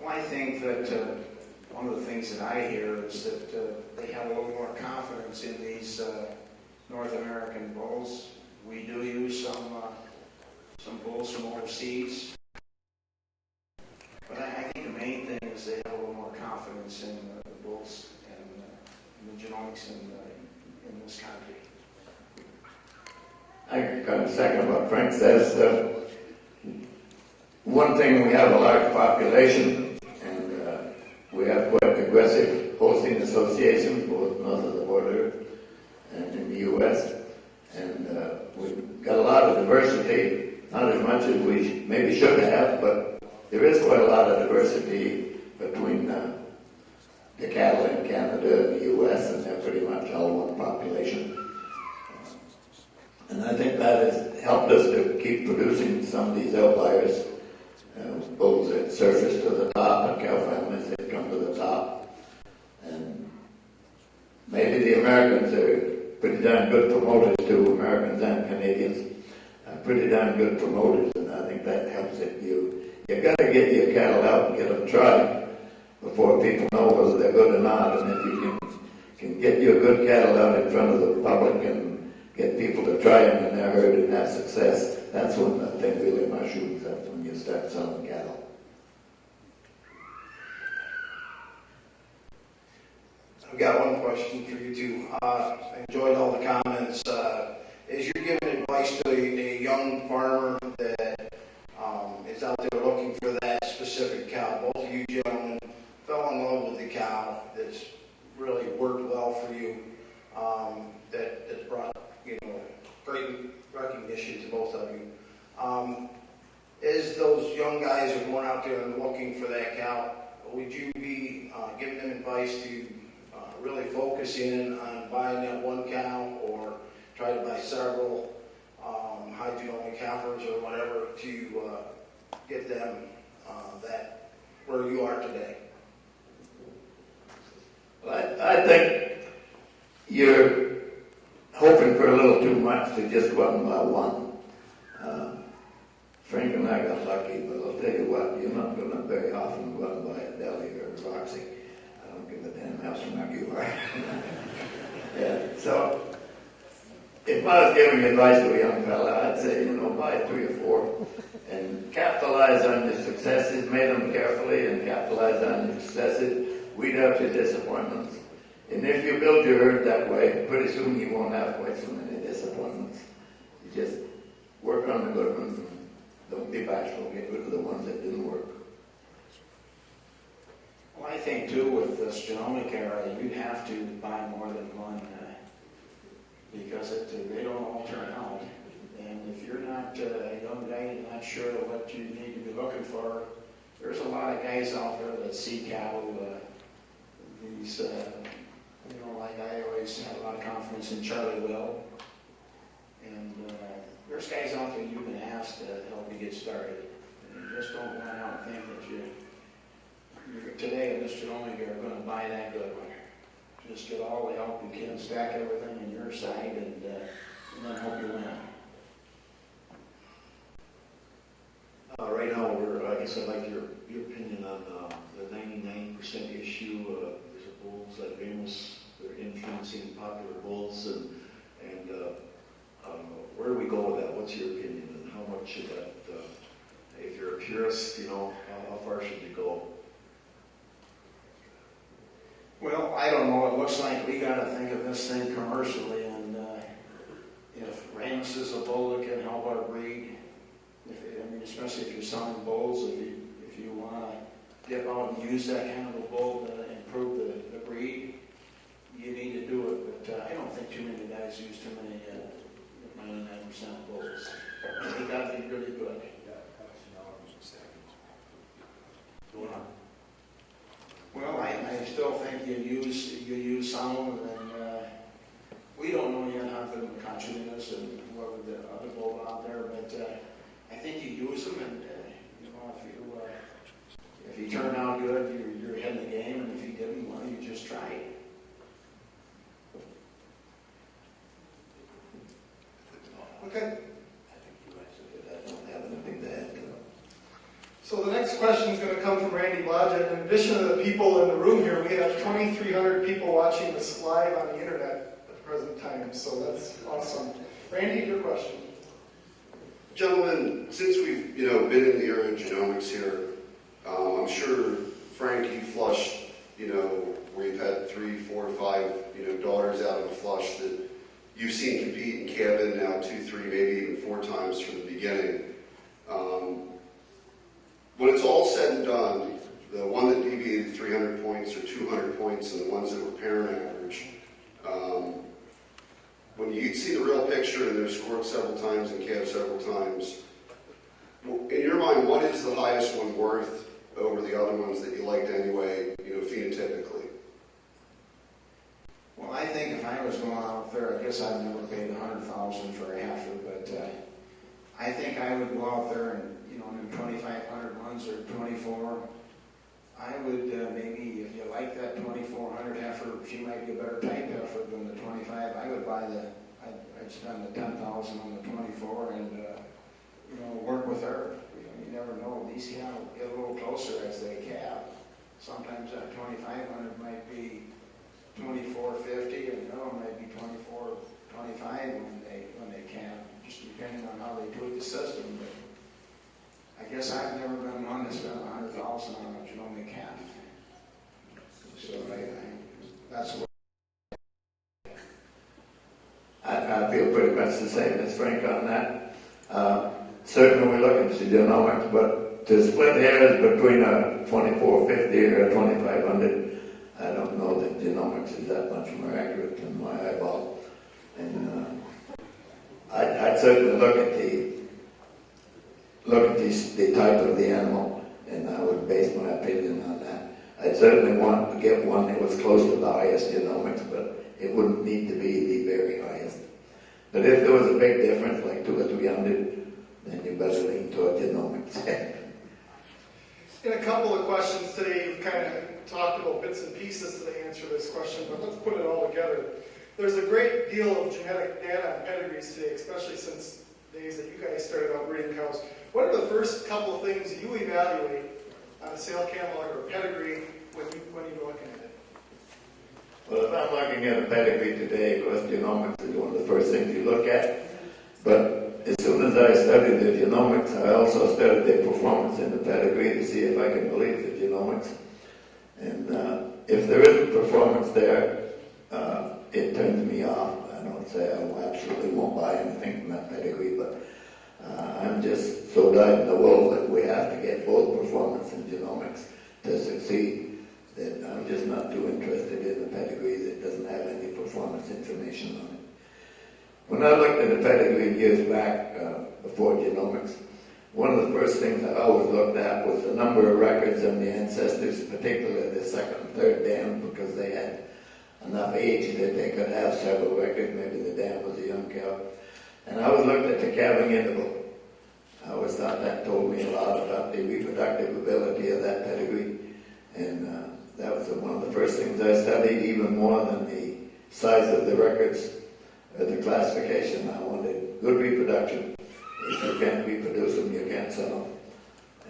Well, I think that one of the things that I hear is that they have a little more confidence in these North American bulls. We do use some bulls from overseas, but I think the main thing is they have a little more confidence in the bulls and the genomics in this country. I kind of second what Frank says. One thing, we have a large population, and we have quite aggressive Holstein associations, both north of the border and in the U.S. And we've got a lot of diversity, not as much as we maybe should have, but there is quite a lot of diversity between the cattle in Canada and the U.S., and they're pretty much all one population. And I think that has helped us to keep producing some of these outliers. Bulls that surface to the top, and cow families that come to the top. And maybe the Americans are pretty darn good promoters too, Americans and Canadians are pretty darn good promoters, and I think that helps it. You got to get your cattle out and get them tried before people know whether they're good or not. And if you can get your good cattle out in front of the public and get people to try them in their herd and have success, that's when the thing really mushrooms. That's when you start selling cattle. I've got one question for you two. I enjoyed all the comments. As you're giving advice to a young farmer that is out there looking for that specific cow, both of you gentlemen fell in love with the cow that's issue to both of you. As those young guys are going out there and looking for that cow, would you be giving them advice to really focus in on buying that one cow, or try to buy several high genomic heifers or whatever to get them that where you are today? Well, I think you're hoping for a little too much to just go out and buy one. Frank and I got lucky, but I'll tell you what, you're not going to very often go out and buy a Deli or a Roxy. I don't give a damn how smart you are. Yeah, so if I was giving advice to a young fella, I'd say, buy 3 or 4 and capitalize on your successes, make them carefully and capitalize on your successes, weed out your disappointments. And if you build your herd that way, pretty soon you won't have quite so many disappointments. You just work on the good ones and don't be bashful, get rid of the ones that didn't work. Well, I think too, with this genomic era, you'd have to buy more than one because they don't all turn out. And if you're not a young guy and not sure what you need to be looking for, there's a lot of guys out there that see cattle. These, like I always have a lot of confidence in Charlie Will. And there's guys out there you can ask to help you get started. And you just don't run out and think that you're today in this genomic are going to buy that good one. Just get all the help you can, stack everything on your side, and then hope you win. Right now, I guess I'd like your opinion on the 99% issue. There's a bulls like Amos, they're influencing popular bulls, and where do we go with that? What's your opinion, and how much should that, if you're a purist, how far should you go? Well, I don't know. It looks like we got to think of this thing commercially, and if Amos is a bull that can help our breed, especially if you're selling bulls, if you want to dip out and use that kind of a bull to improve the breed, you need to do it. But I don't think too many guys use too many 99% bulls. They got to be really good. Well, I still think you use some, and we don't know yet how good the country is and what the other bull out there, but I think you use them, and if you turn out good, you're ahead of the game, and if you didn't, well, you just try it. Okay. I think you answered it. I don't have anything to add to it. So the next question is going to come from Randy Blodgett. In addition to the people in the room here, we have 2,300 people watching this live on the internet at the present time. So that's awesome. Randy, your question. Gentlemen, since we've been in the era of genomics here, I'm sure Frank, you flushed where you've had 3, 4, 5 daughters out of the flush that you've seen compete in cabin now 2, 3, maybe even 4 times from the beginning. When it's all said and done, the one that deviated 300 points or 200 points and the ones that were parent average, when you see the real picture and they're scored several times and calved several times, in your mind, what is the highest one worth over the other ones that you liked anyway, phenotypically? Well, I think if I was going out there, I guess I've never paid $100,000 for a heifer, but I think I would go out there and, in 2,500 ones or 24. I would maybe, if you like that 2,400 heifer, she might be a better type heifer than the 25. I would buy I'd spend the $10,000 on the 24 and work with her. You never know. These cattle get a little closer as they calve. Sometimes that 2,500 might be 24.50, and the other one might be 24.25 when they calve, just depending on how they tweak the system. But I guess I've never been one to spend $100,000 on a genomic calf. So that's what I feel pretty much the same as Frank on that. Certainly we look at the genomics, but to split hairs between a 2450 or a 2500, I don't know that genomics is that much more accurate than my eyeball. And I'd certainly look at the type of the animal, and I would base my opinion on that. I'd certainly want to get one that was close to the highest genomics, but it wouldn't need to be the very highest. But if there was a big difference, like 200 or 300, then you better lean toward genomics. In a couple of questions today, you've kind of talked about bits and pieces to answer this question, but let's put it all together. There's a great deal of genetic data on pedigrees today, especially since days that you guys started out breeding cows. What are the first couple of things you evaluate on a sale catalog or a pedigree when you're looking at it? Well, if I'm looking at a pedigree today, of course, genomics is one of the first things you look at. But as soon as I studied the genomics, I also studied the performance in the pedigree to see if I can believe the genomics. And if there isn't performance there, it turns me off. I don't say I absolutely won't buy anything from that pedigree, but I'm just so dyed in the wool that we have to get both performance and genomics to succeed that I'm just not too interested in a pedigree that doesn't have any performance information on it. When I looked at the pedigree years back, before genomics, one of the first things I always looked at was the number of records on the ancestors, particularly the second and third dam, because they had enough age that they could have several records. Maybe the dam was a young cow. And I always looked at the calving interval. I always thought that told me a lot about the reproductive ability of that pedigree. And that was one of the first things I studied, even more than the size of the records or the classification. I wanted good reproduction. If you can't reproduce them, you can't sell them.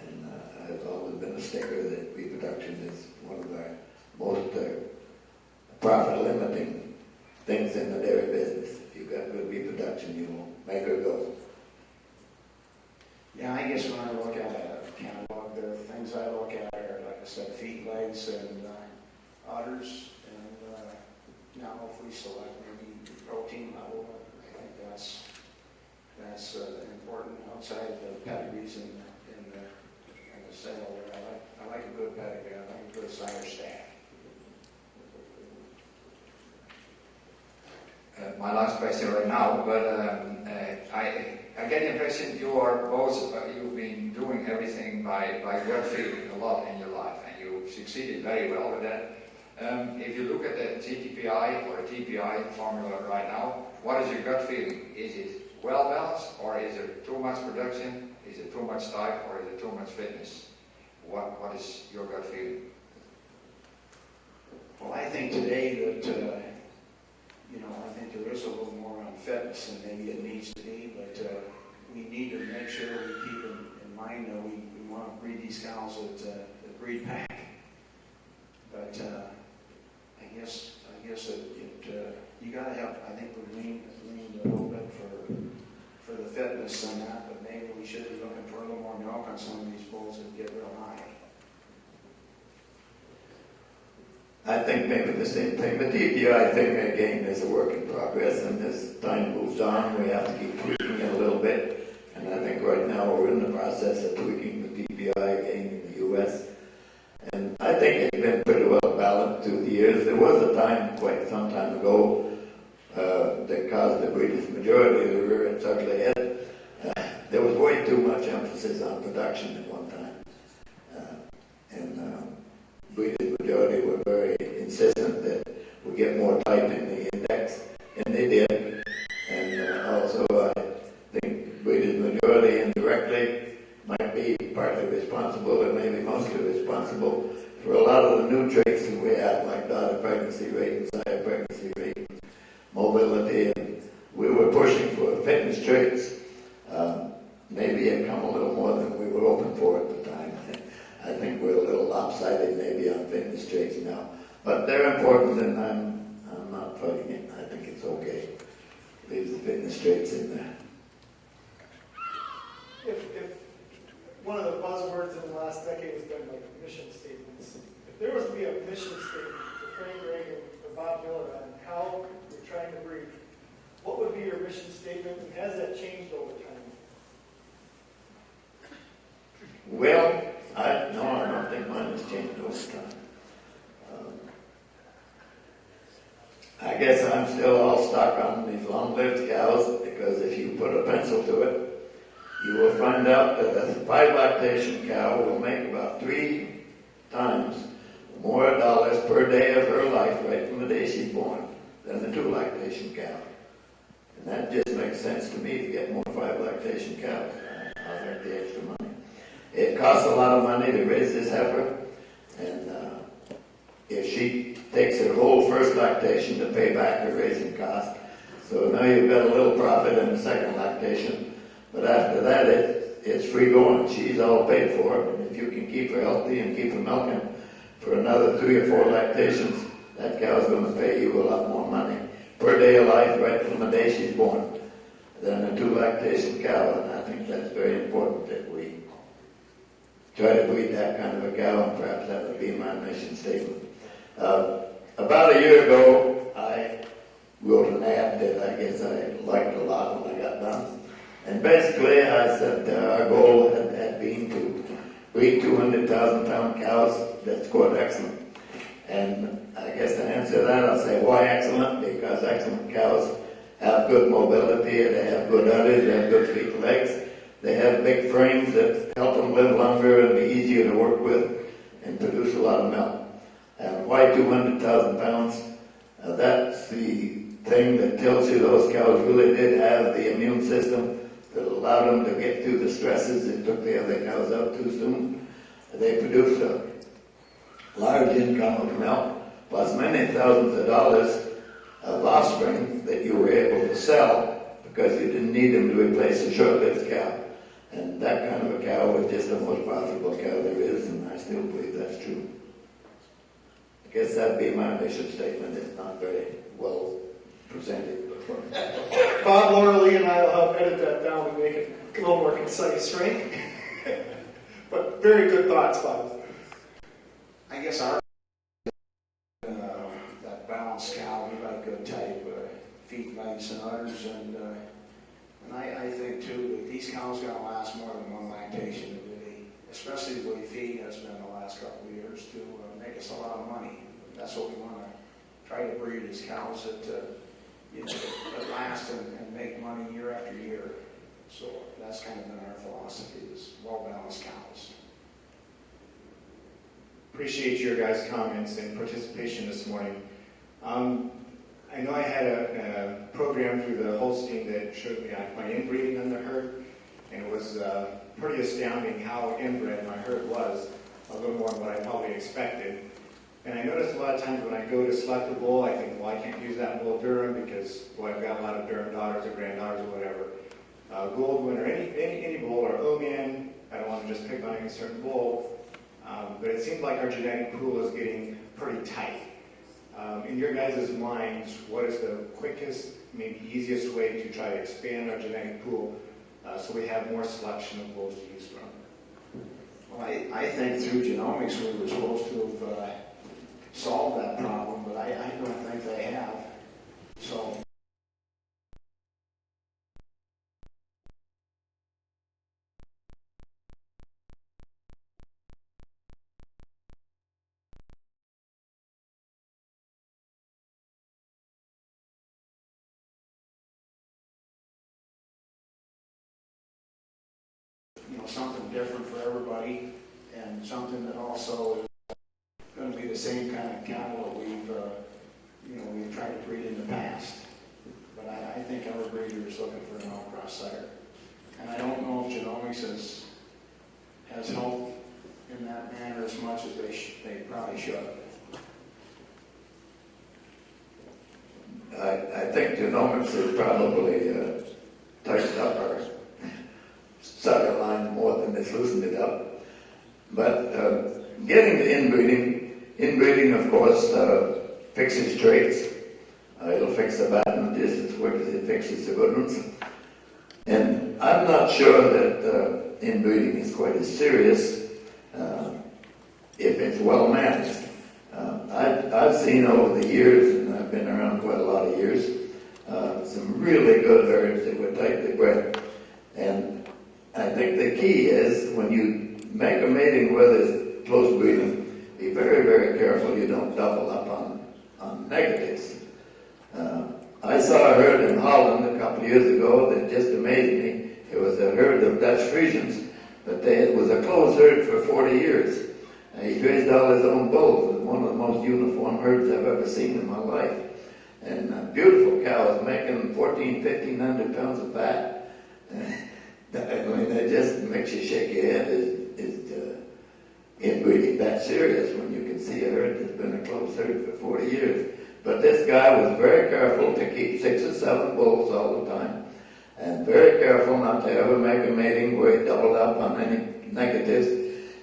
And I've always been a sticker that reproduction is one of our most profit-limiting things in the dairy business. If you've got good reproduction, you will make her go. Yeah, I guess when I look at a catalog, the things I look at are, like I said, feet, legs, and udders. And now if we select maybe protein level, I think that's important outside of the pedigrees in the sale. I like a good pedigree. I like a good sire stack. My last question right now, but I get the impression you are both, you've been doing everything by gut feeling a lot in your life, and you succeeded very well with that. If you look at the GTPI or TPI formula right now, what is your gut feeling? Is it well balanced, or is there too much production? Is it too much type, or is it too much fitness? What is your gut feeling? Well, I think today that I think there is a little more on fitness than maybe it needs to be, but we need to make sure we keep in mind that we want to breed these cows that breed pack. But I guess you got to have. I think we lean a little bit for the fitness on that, but maybe we should be looking for a little more milk on some of these bulls that get real high. I think maybe the same thing. The TPI thing, again, is a work in progress, and as time moves on, we have to keep tweaking it a little bit. And I think right now we're in the process of tweaking the TPI again in the U.S. And I think it's been pretty well balanced through the years. There was a time, quite some time ago, that caused the breeders' majority of the rear-ends ugly head. There was way too much emphasis on production at one time. Breeders' majority were very insistent that we get more type in the index, and they did. And also, I think breeders' majority indirectly might be partly responsible, and maybe mostly responsible, for a lot of the new traits that we have, like daughter pregnancy rate and sire pregnancy rate, and mobility, and we were pushing for fitness traits. Maybe it come a little more than we were hoping for at the time. I think we're a little lopsided maybe on fitness traits now, but they're important, and I'm not fighting it. I think it's okay. Leave the fitness traits in there. If one of the buzzwords in the last decade has been like mission statements, if there was to be a mission statement for Frank Regan or Bob Miller on how you're trying to breed, what would be your mission statement, and has that changed over time? Well, I don't think mine has changed over time. I guess I'm still all stuck on these long-lived cows, because if you put a pencil to it, you will find out that a 5 lactation cow will make about 3 times more dollars per day of her life right from the day she's born than the 2 lactation cow. And that just makes sense to me to get more 5 lactation cows. I'll have the extra money. It costs a lot of money to raise this heifer, and if she takes her whole first lactation to pay back her raising cost, so now you've got a little profit in the second lactation, but after that it's free going. She's all paid for, and if you can keep her healthy and keep her milking for another 3 or 4 lactations, that cow's going to pay you a lot more money per day of life right from the day she's born than a 2 lactation cow, and I think that's very important that we try to breed that kind of a cow, and perhaps that would be my mission statement. About a year ago, I wrote an ad that I guess I liked a lot when I got done. And basically, I said our goal had been to breed 200,000 pound cows that scored excellent. And I guess to answer that, I'll say why excellent? Because excellent cows have good mobility, they have good udders, they have good feet and legs, they have big frames that help them live longer and be easier to work with and produce a lot of milk. And why 200,000 pounds? That's the thing that tells you those cows really did have the immune system that allowed them to get through the stresses that took the other cows out too soon. They produced a large income of milk, plus many thousands of dollars of offspring that you were able to sell because you didn't need them to replace a short-lived cow. And that kind of a cow was just the most profitable cow there is, and I still believe that's true. I guess that'd be my mission statement. It's not very well presented. Bob, Laura Lee, and I will help edit that down to make it a little more concise, right? But very good thoughts, Bob. I guess our that balanced cow, we like good type feet, legs, and udders, and I think too that these cows are going to last more than 1 lactation, really, especially the way feed has been the last couple of years to make us a lot of money. That's what we want to try to breed is cows that that last and make money year after year. So that's kind of been our philosophy is well-balanced cows. Appreciate your guys' comments and participation this morning. I know I had a program through the Holstein that showed me my inbreeding on the herd, and it was pretty astounding how inbred my herd was, a little more than what I probably expected. And I noticed a lot of times when I go to select a bull, I think, well, I can't use that bull Durham because, well, I've got a lot of Durham daughters or granddaughters or whatever. Goldwyn or any bull, or Oman, I don't want to just pick on any certain bull, but it seems like our genetic pool is getting pretty tight. In your guys' minds, what is the quickest, maybe easiest way to try to expand our genetic pool so we have more selection of bulls to use from? Well, I think through genomics we were supposed to have solved that problem, but I don't think they have. So something different for everybody, and something that also is going to be the same kind of cattle that we've tried to breed in the past. But I think our breeder is looking for an all-cross sire, and I don't know if genomics has helped in that manner as much as they probably should. I think genomics has probably tightened up our sire line more than it's loosened it up. But getting to inbreeding of course fixes traits. It'll fix the bad ones just as quick as it fixes the good ones. And I'm not sure that inbreeding is quite as serious if it's well managed. I've seen over the years, and I've been around quite a lot of years, some really good herds that were tightly bred. And I think the key is when you make a mating where there's close breeding, be very, very careful you don't double up on negatives. I saw a herd in Holland a couple couple of years ago that just amazed me. It was a herd of Dutch Friesians, but it was a closed herd for 40 years. He raised all his own bulls. It was one of the most uniform herds I've ever seen in my life. And beautiful cows making 1,500 pounds of fat. I mean, that just makes you shake your head. It really that serious when you can see a herd that's been a closed herd for 40 years. But this guy was very careful to keep 6 or 7 bulls all the time, and very careful not to ever make a mating where he doubled up on any negatives.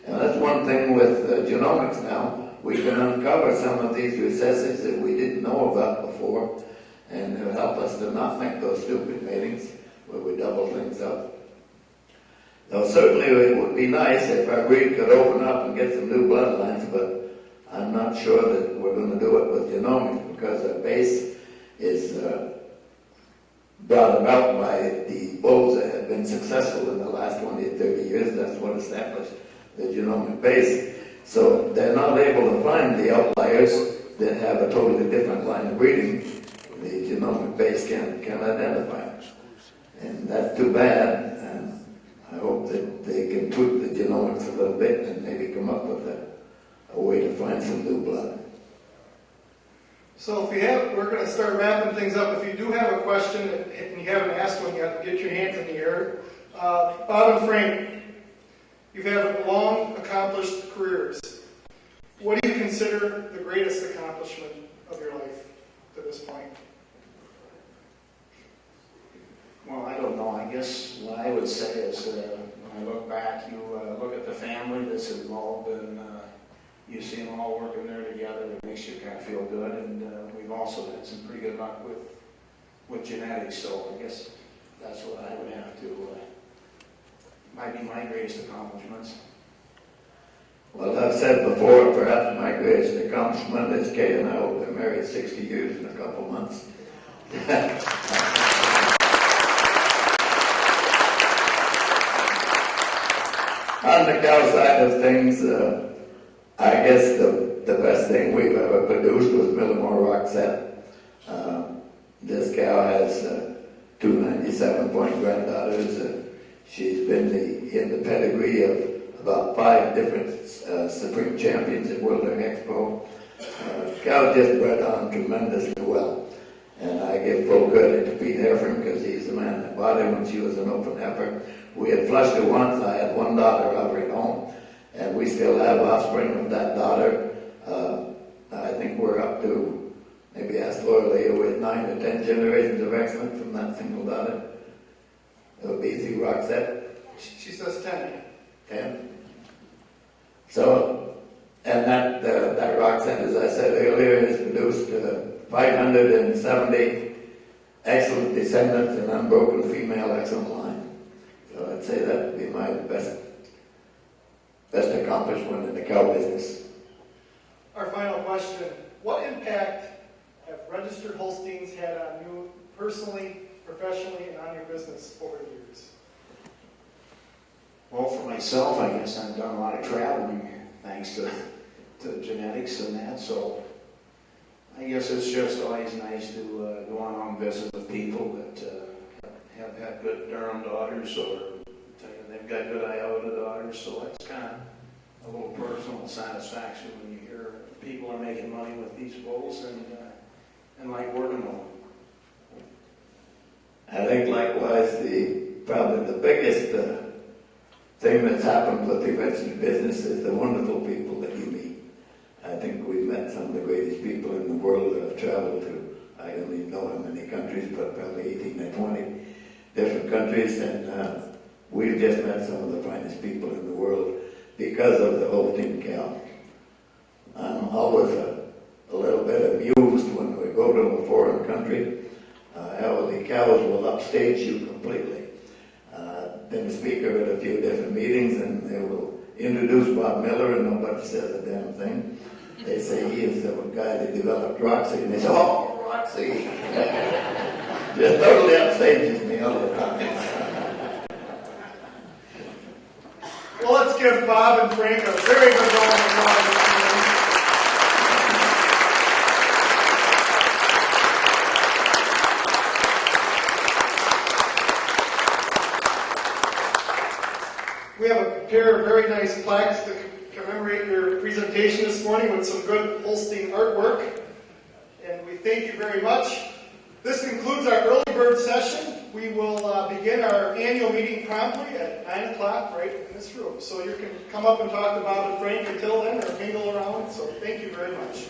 And that's one thing with genomics now. We can uncover some of these recessives that we didn't know about before, and it'll help us to not make those stupid matings where we double things up. Now, certainly it would be nice if our breed could open up and get some new bloodlines, but I'm not sure that we're going to do it with genomics because our base is brought about by the bulls that have been successful in the last 20 or 30 years. That's what established the genomic base. So they're not able to find the outliers that have a totally different line of breeding. The genomic base can't identify them. And that's too bad. And I hope that they can tweak the genomics a little bit and maybe come up with a way to find some new blood. So we're going to start wrapping things up. If you do have a question and you haven't asked one yet, get your hands in the air. Bob and Frank, you've had long, accomplished careers. What do you consider the greatest accomplishment of your life to this point? Well, I don't know. I guess what I would say is when I look back, you look at the family that's involved and you see them all working there together. It makes you kind of feel good. And we've also had some pretty good luck with genetics. So I guess that's what I would have to, might be my greatest accomplishments. Well, I've said before, perhaps my greatest accomplishment is Kay and I will be married 60 years in a couple months. On the cow side of things, I guess the best thing we've ever produced was Millimore Roxette. This cow has 2 97-point granddaughters. She's been in the pedigree of about 5 different Supreme Champions at World Expo. Cow just bred on tremendously well. And I give full credit to Pete Heffern because he's the man that bought her when she was an open heifer. We had flushed her once. I had one daughter of her at home, and we still have offspring of that daughter. I think we're up to, maybe ask Laura later, with 9 or 10 generations of excellence from that single daughter. It would be through Roxette. She says 10. 10. So, and that Roxette, as I said earlier, has produced 570 excellent descendants and unbroken female excellent line. So I'd say that would be my best accomplishment in the cow business. Our final question, what impact have registered Holsteins had on you personally, professionally, and on your business over the years? Well, for myself, I guess I've done a lot of traveling thanks to genetics and that, so I guess it's just always nice to go on and visit with people that have had good Durham daughters or they've got good Iota daughters, so that's kind of a little personal satisfaction when you hear people are making money with these bulls and like working on them. I think likewise, probably the biggest thing that's happened with the registered business is the wonderful people that you meet. I think we've met some of the greatest people in the world that have traveled to, I don't even know how many countries, but probably 18 or 20 different countries, and we've just met some of the finest people in the world because of the Holstein cow. I'm always a little bit amused when we go to a foreign country, how the cows will upstage you completely. Been a speaker at a few different meetings, and they will introduce Bob Miller, and nobody says a damn thing. They say he is the guy that developed Roxy, and they say, "Oh, Roxy!" Just totally upstages me all the time. Well, let's give Bob and Frank a very good round of applause. We have a pair of very nice plaques to commemorate your presentation this morning with some good Holstein artwork. And we thank you very much. This concludes our early bird session. We will begin our annual meeting promptly at 9 o'clock right in this room. So you can come up and talk about it, Frank, until then, or mingle around. So thank you very much.